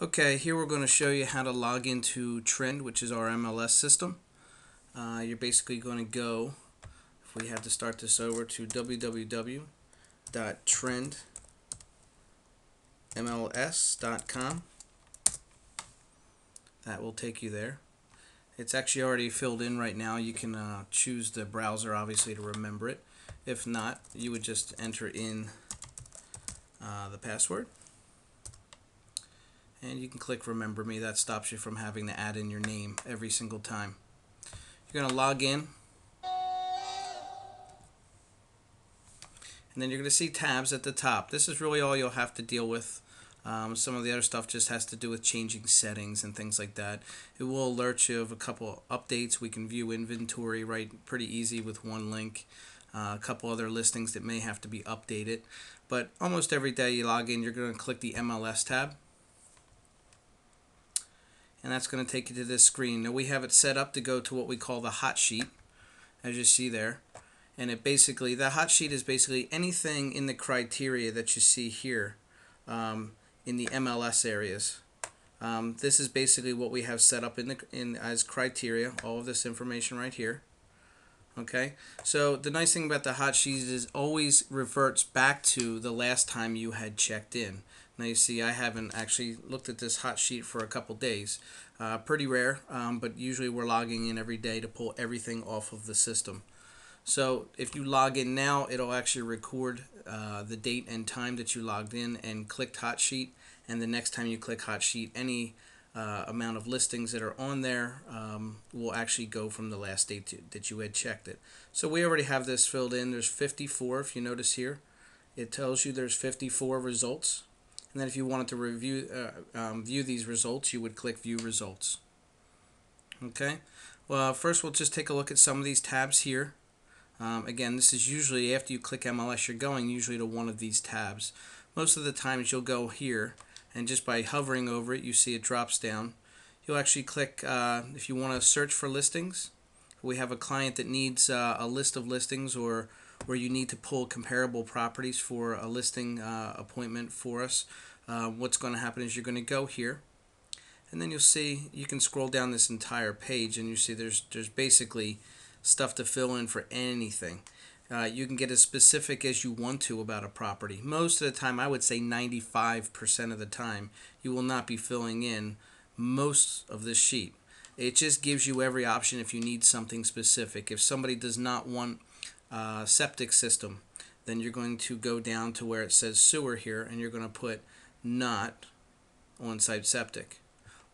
Okay, here we're going to show you how to log into Trend, which is our MLS system. You're basically going to go, if we had to start this over, to www.trendmls.com. That will take you there. It's actually already filled in right now. You can choose the browser, obviously, to remember it. If not, you would just enter in the password. And you can click Remember Me. That stops you from having to add in your name every single time. You're going to log in, and then you're going to see tabs at the top. This is really all you'll have to deal with. Some of the other stuff just has to do with changing settings and things like that. It will alert you of a couple updates. We can view inventory pretty easy with one link. A couple other listings that may have to be updated. But almost every day you log in, you're going to click the MLS tab. And that's going to take you to this screen. Now we have it set up to go to what we call the hot sheet, as you see there. And the hot sheet is basically anything in the criteria that you see here in the MLS areas. This is basically what we have set up as criteria, all of this information right here. Okay, so the nice thing about the hot sheet is it always reverts back to the last time you had checked in. Now you see I haven't actually looked at this hot sheet for a couple days. Pretty rare, but usually we're logging in every day to pull everything off of the system. So if you log in now, it'll actually record the date and time that you logged in and clicked hot sheet, and the next time you click hot sheet, any amount of listings that are on there will actually go from the last date that you had checked it. So we already have this filled in. There's 54. If you notice here, it tells you there's 54 results. And then if you wanted to view these results, you would click View Results. Okay. Well, first we'll just take a look at some of these tabs here. Again, this is usually after you click MLS, you're going usually to one of these tabs. Most of the times you'll go here, and just by hovering over it, you see it drops down. You'll actually click, if you want to search for listings. We have a client that needs a list of listings, or where you need to pull comparable properties for a listing appointment for us. What's going to happen is you're going to go here, and then you'll see you can scroll down this entire page, and you see there's basically stuff to fill in for anything. You can get as specific as you want to about a property. Most of the time, I would say 95% of the time, you will not be filling in most of this sheet. It just gives you every option if you need something specific. If somebody does not want a septic system, then you're going to go down to where it says sewer here, and you're going to put not on-site septic.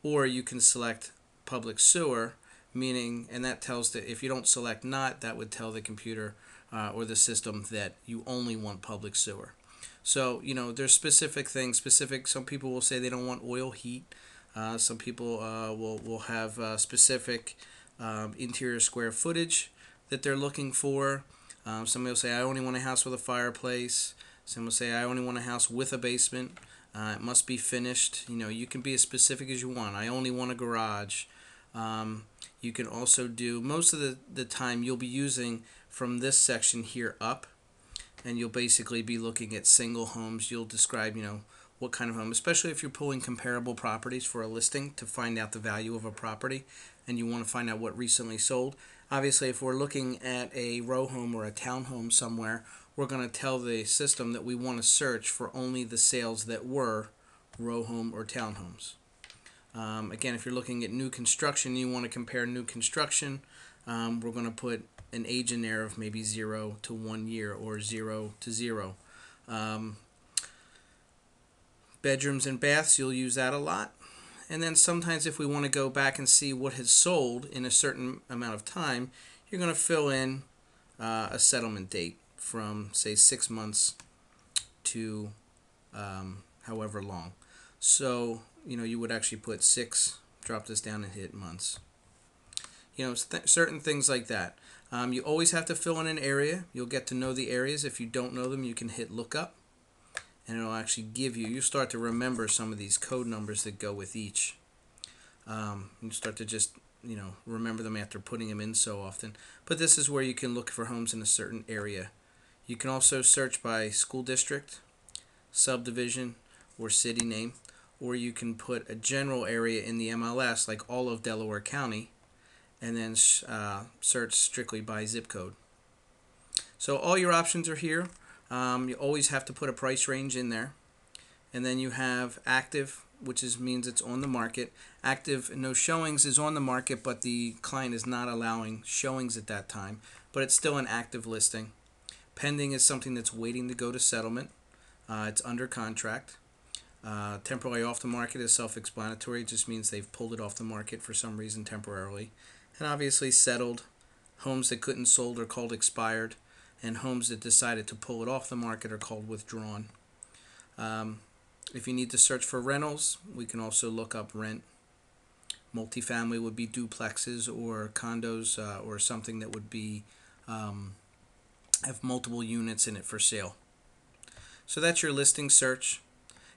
Or you can select public sewer, meaning, and that tells that if you don't select not, that would tell the computer or the system that you only want public sewer. So, there's specific things. Some people will say they don't want oil heat. Some people will have specific interior square footage that they're looking for. Somebody will say, I only want a house with a fireplace. Some will say, I only want a house with a basement. It must be finished. You can be as specific as you want. I only want a garage. You can also do, most of the time you'll be using from this section here up, and you'll basically be looking at single homes. You'll describe, what kind of home, especially if you're pulling comparable properties for a listing to find out the value of a property and you want to find out what recently sold. Obviously, if we're looking at a row home or a townhome somewhere, we're going to tell the system that we want to search for only the sales that were row home or townhomes. Again, if you're looking at new construction, you want to compare new construction, we're going to put an age in there of maybe 0 to 1 year or 0 to 0. Bedrooms and baths, you'll use that a lot. And then sometimes if we want to go back and see what has sold in a certain amount of time, you're going to fill in a settlement date from, say, 6 months to however long. So, you would actually put 6, drop this down and hit months. Certain things like that. You always have to fill in an area. You'll get to know the areas. If you don't know them, you can hit lookup, and it'll actually give you start to remember some of these code numbers that go with each. You start to just, remember them after putting them in so often. But this is where you can look for homes in a certain area. You can also search by school district, subdivision, or city name. or you can put a general area in the MLS, like all of Delaware County, and then search strictly by zip code. So all your options are here. You always have to put a price range in there. And then you have active, which means it's on the market. Active, no showings, is on the market, but the client is not allowing showings at that time. But it's still an active listing. Pending is something that's waiting to go to settlement. It's under contract. Temporarily off the market is self-explanatory. It just means they've pulled it off the market for some reason temporarily. And obviously settled, homes that couldn't sold are called expired, and homes that decided to pull it off the market are called withdrawn. If you need to search for rentals, we can also look up rent. Multifamily would be duplexes or condos, or something that would be have multiple units in it for sale. So that's your listing search.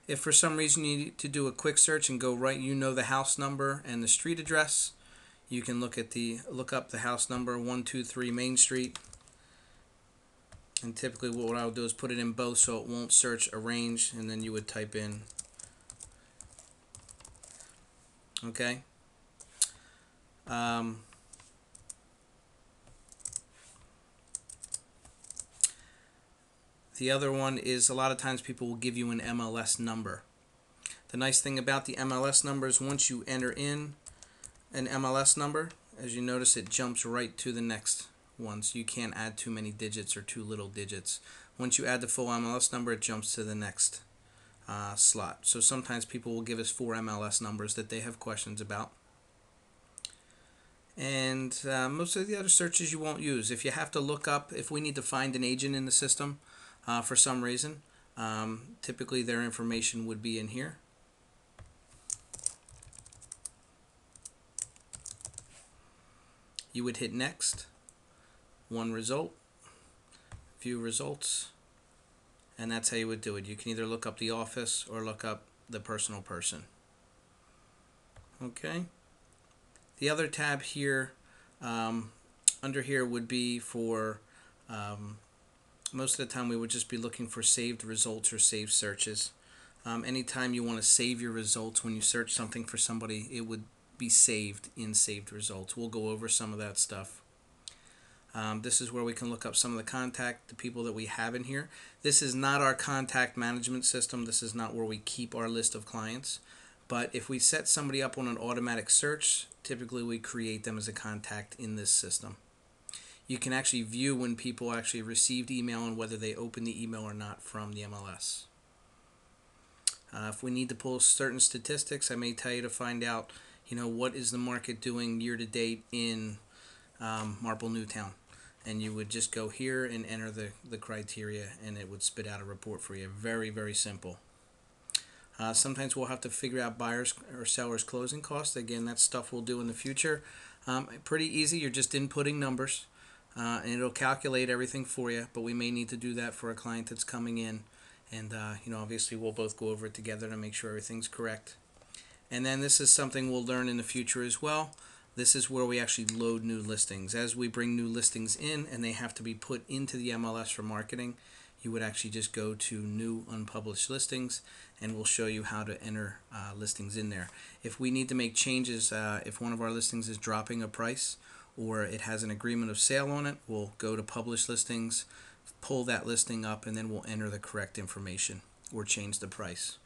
If for some reason you need to do a quick search and go right, the house number and the street address, you can look up the house number 123 Main Street. And typically what I'll do is put it in both so it won't search a range, and then you would type in. Okay. The other one is a lot of times people will give you an MLS number. The nice thing about the MLS number is once you enter in an MLS number, as you notice, it jumps right to the next one. So you can't add too many digits or too little digits. Once you add the full MLS number, it jumps to the next slot. So sometimes people will give us 4 MLS numbers that they have questions about. And most of the other searches you won't use. If you have to look up, if we need to find an agent in the system for some reason, typically their information would be in here. You would hit next, one result, view results, and that's how you would do it. You can either look up the office or look up the personal person. Okay. The other tab here, under here, would be for, most of the time we would just be looking for saved results or saved searches. Anytime you want to save your results when you search something for somebody, it would be saved in saved results. We'll go over some of that stuff. This is where we can look up some of the people that we have in here. This is not our contact management system. This is not where we keep our list of clients. But if we set somebody up on an automatic search, typically we create them as a contact in this system. You can actually view when people actually received email and whether they opened the email or not from the MLS. If we need to pull certain statistics, I may tell you to find out, what is the market doing year to date in Marple Newtown. And you would just go here and enter the criteria, and it would spit out a report for you. Very, very simple. Sometimes we'll have to figure out buyers or sellers closing costs. Again, that's stuff we'll do in the future. Pretty easy. You're just inputting numbers, and it'll calculate everything for you. But we may need to do that for a client that's coming in, and obviously we'll both go over it together to make sure everything's correct. And then this is something we'll learn in the future as well. This is where we actually load new listings. As we bring new listings in and they have to be put into the MLS for marketing, you would actually just go to new unpublished listings, and we'll show you how to enter listings in there. If we need to make changes, if one of our listings is dropping a price or it has an agreement of sale on it, we'll go to published listings, pull that listing up, and then we'll enter the correct information or change the price.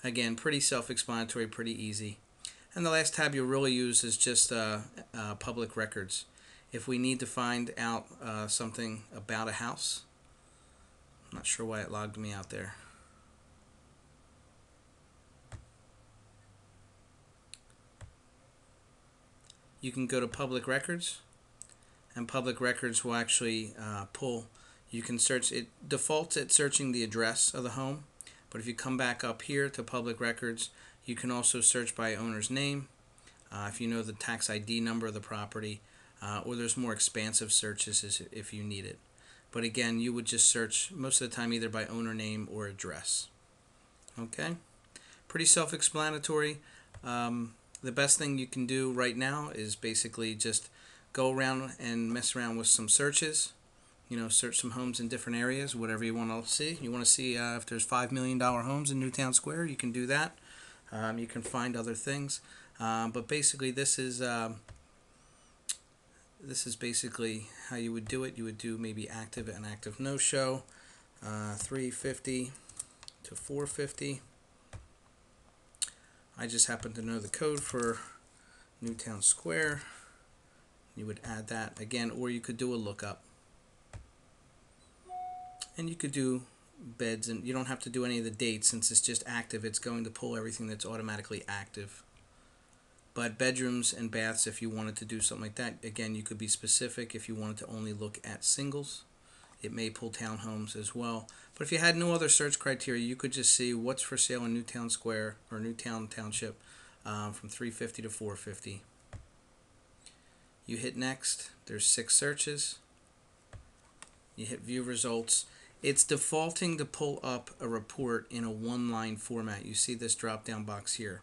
Again, pretty self-explanatory, pretty easy. And the last tab you'll really use is just public records. If we need to find out something about a house, I'm not sure why it logged me out there. You can go to public records, and public records will actually pull. You can search, it defaults at searching the address of the home, but if you come back up here to public records, you can also search by owner's name, if you know the tax ID number of the property, or there's more expansive searches if you need it. But again, you would just search most of the time either by owner name or address. Okay? Pretty self-explanatory. The best thing you can do right now is basically just go around and mess around with some searches. Search some homes in different areas, whatever you want to see. You want to see if there's $5 million homes in Newtown Square, you can do that. You can find other things, but basically this is basically how you would do it. You would do maybe active and active no show, 350 to 450. I just happen to know the code for Newtown Square. You would add that again, or you could do a lookup. And you could do beds, and you don't have to do any of the dates since it's just active. It's going to pull everything that's automatically active. But bedrooms and baths, if you wanted to do something like that, again, you could be specific. If you wanted to only look at singles, it may pull townhomes as well. But if you had no other search criteria, you could just see what's for sale in Newtown Square or Newtown Township from 350 to 450. You hit next. There's 6 searches. You hit view results. It's defaulting to pull up a report in a one-line format. You see this drop-down box here.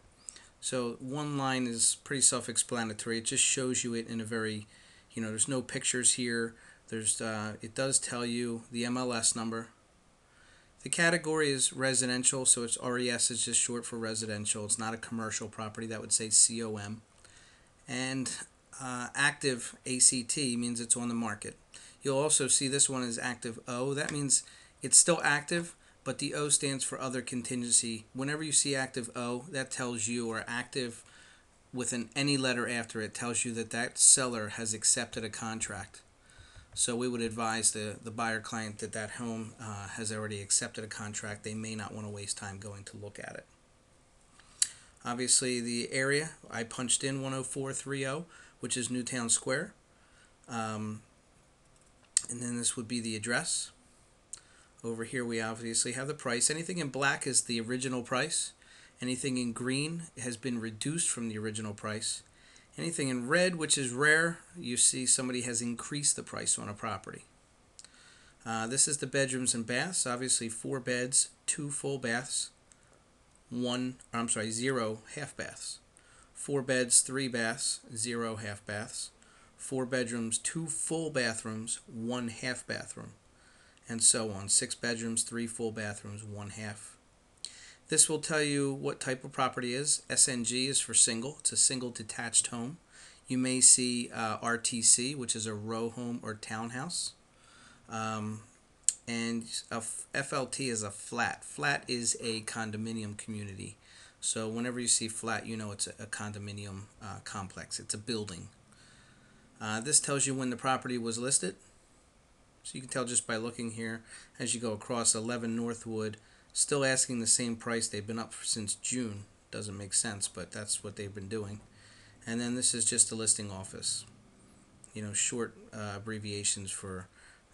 So one line is pretty self-explanatory. It just shows you it in a very, there's no pictures here. It does tell you the MLS number. The category is residential, so it's RES is just short for residential. It's not a commercial property. That would say COM. And active ACT means it's on the market. You'll also see this one is active O. That means it's still active, but the O stands for other contingency. Whenever you see active O, that tells you, or active with any letter after it, tells you that that seller has accepted a contract. So we would advise the buyer client that that home has already accepted a contract. They may not want to waste time going to look at it. Obviously the area, I punched in 10430, which is Newtown Square. And then this would be the address. Over here we obviously have the price. Anything in black is the original price. Anything in green has been reduced from the original price. Anything in red, which is rare, you see somebody has increased the price on a property. This is the bedrooms and baths. Obviously 4 beds, 2 full baths, 0 half baths. 4 beds, 3 baths, 0 half baths. 4 bedrooms, 2 full bathrooms, 1 half bathroom, and so on. 6 bedrooms, 3 full bathrooms, 1 half. This will tell you what type of property is. SNG is for single. It's a single detached home. You may see RTC, which is a row home or townhouse. And a FLT is a flat. Flat is a condominium community. So whenever you see flat, you know it's a condominium complex. It's a building. This tells you when the property was listed. So you can tell just by looking here as you go across 11 Northwood, still asking the same price. They've been up since June. Doesn't make sense, but that's what they've been doing. And then this is just the listing office. Short abbreviations for,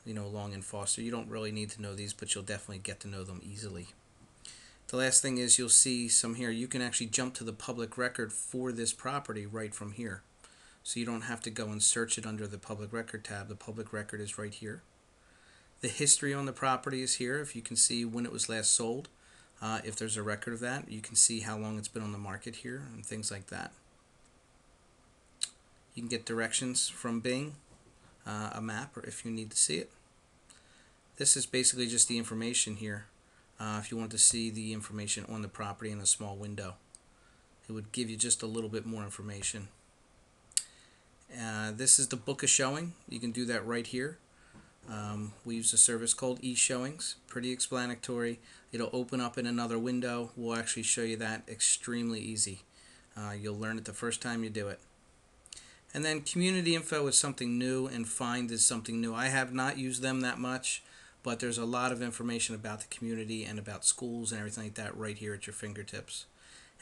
Long and Foster. You don't really need to know these, but you'll definitely get to know them easily. The last thing is you'll see some here. You can actually jump to the public record for this property right from here. So you don't have to go and search it under the public record tab. The public record is right here. The history on the property is here. If you can see when it was last sold, if there's a record of that, you can see how long it's been on the market here and things like that. You can get directions from Bing, a map, or if you need to see it. This is basically just the information here. If you want to see the information on the property in a small window, it would give you just a little bit more information. This is the book a showing. You can do that right here. We use a service called eShowings. Pretty explanatory. It'll open up in another window. We'll actually show you that extremely easy. You'll learn it the first time you do it. And then community info is something new, and find is something new. I have not used them that much, but there's a lot of information about the community and about schools and everything like that right here at your fingertips.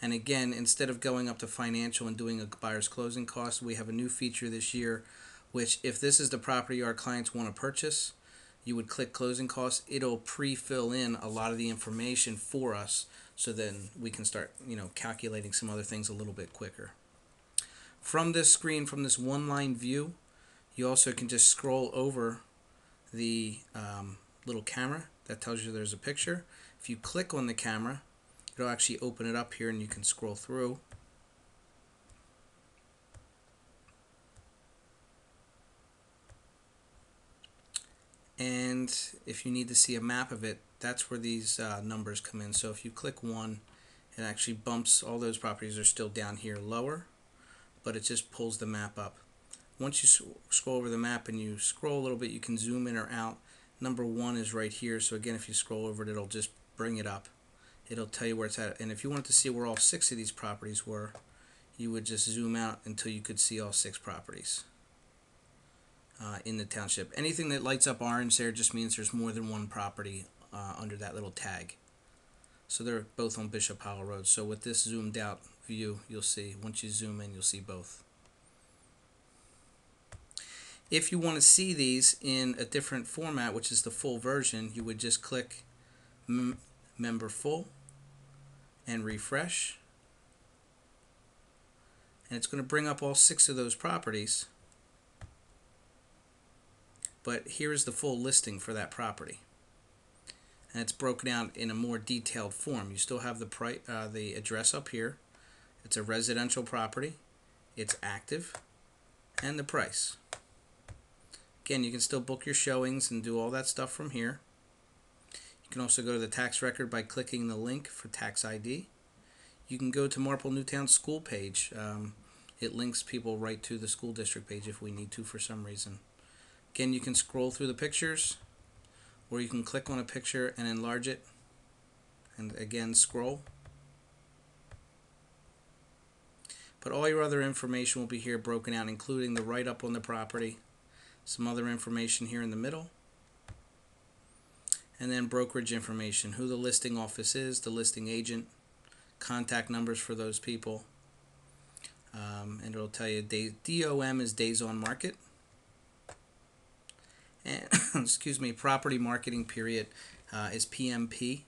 And again, instead of going up to financial and doing a buyer's closing cost, we have a new feature this year, which if this is the property our clients want to purchase, you would click closing costs. It'll pre-fill in a lot of the information for us, so then we can start, calculating some other things a little bit quicker. From this screen, from this one-line view, you also can just scroll over the little camera that tells you there's a picture. If you click on the camera, it'll actually open it up here and you can scroll through. And if you need to see a map of it, that's where these numbers come in. So if you click 1, It actually bumps, all those properties are still down here lower, but it just pulls the map up. Once you scroll over the map and you scroll a little bit, you can zoom in or out. Number 1 is right here, so again, if you scroll over it, it'll just bring it up. It'll tell you where it's at. And if you wanted to see where all 6 of these properties were, you would just zoom out until you could see all 6 properties in the township. Anything that lights up orange there just means there's more than one property under that little tag. So they're both on Bishop Hollow Road. So with this zoomed out view, you'll see, once you zoom in, you'll see both. If you want to see these in a different format, which is the full version, you would just click Member Full and refresh. And it's going to bring up all 6 of those properties. But here's the full listing for that property. And it's broken out in a more detailed form. You still have the address up here. It's a residential property. It's active. And the price. Again, you can still book your showings and do all that stuff from here. You can also go to the tax record by clicking the link for tax ID. You can go to Marple Newtown school page. It links people right to the school district page if we need to for some reason. Again, you can scroll through the pictures, or you can click on a picture and enlarge it, and again scroll. But all your other information will be here broken out, including the write-up on the property, some other information here in the middle, and then brokerage information, who the listing office is, the listing agent, contact numbers for those people, and it'll tell you DOM is days on market, and excuse me, property marketing period is PMP.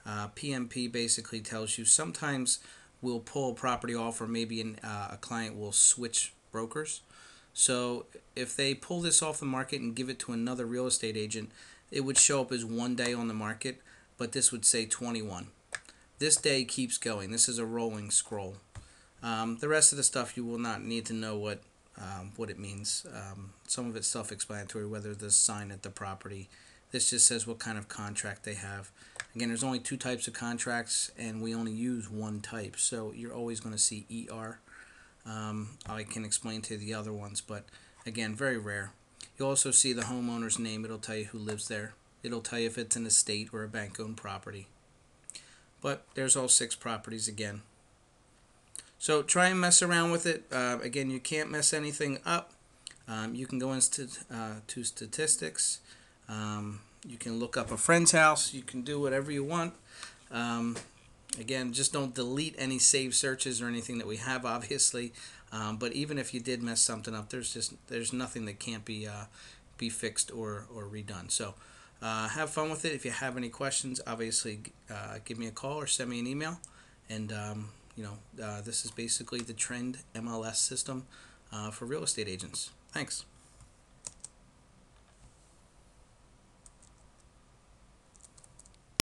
PMP basically tells you sometimes we'll pull a property off, or maybe a client will switch brokers. So if they pull this off the market and give it to another real estate agent, it would show up as 1 day on the market, but this would say 21. This day keeps going. This is a rolling scroll. The rest of the stuff you will not need to know what it means. Some of it's self-explanatory, whether there's a sign at the property. This just says what kind of contract they have. Again, there's only 2 types of contracts, and we only use 1 type, so you're always going to see ER. I can explain to you the other ones, but again, very rare. You'll also see the homeowner's name. It'll tell you who lives there. It'll tell you if it's an estate or a bank-owned property. But there's all 6 properties again. So try and mess around with it. Again, you can't mess anything up. You can go into to statistics. You can look up a friend's house. You can do whatever you want. Again, just don't delete any saved searches or anything that we have, obviously. But even if you did mess something up, there's nothing that can't be fixed or redone. So have fun with it. If you have any questions, obviously give me a call or send me an email. And this is basically the Trend MLS system for real estate agents. Thanks.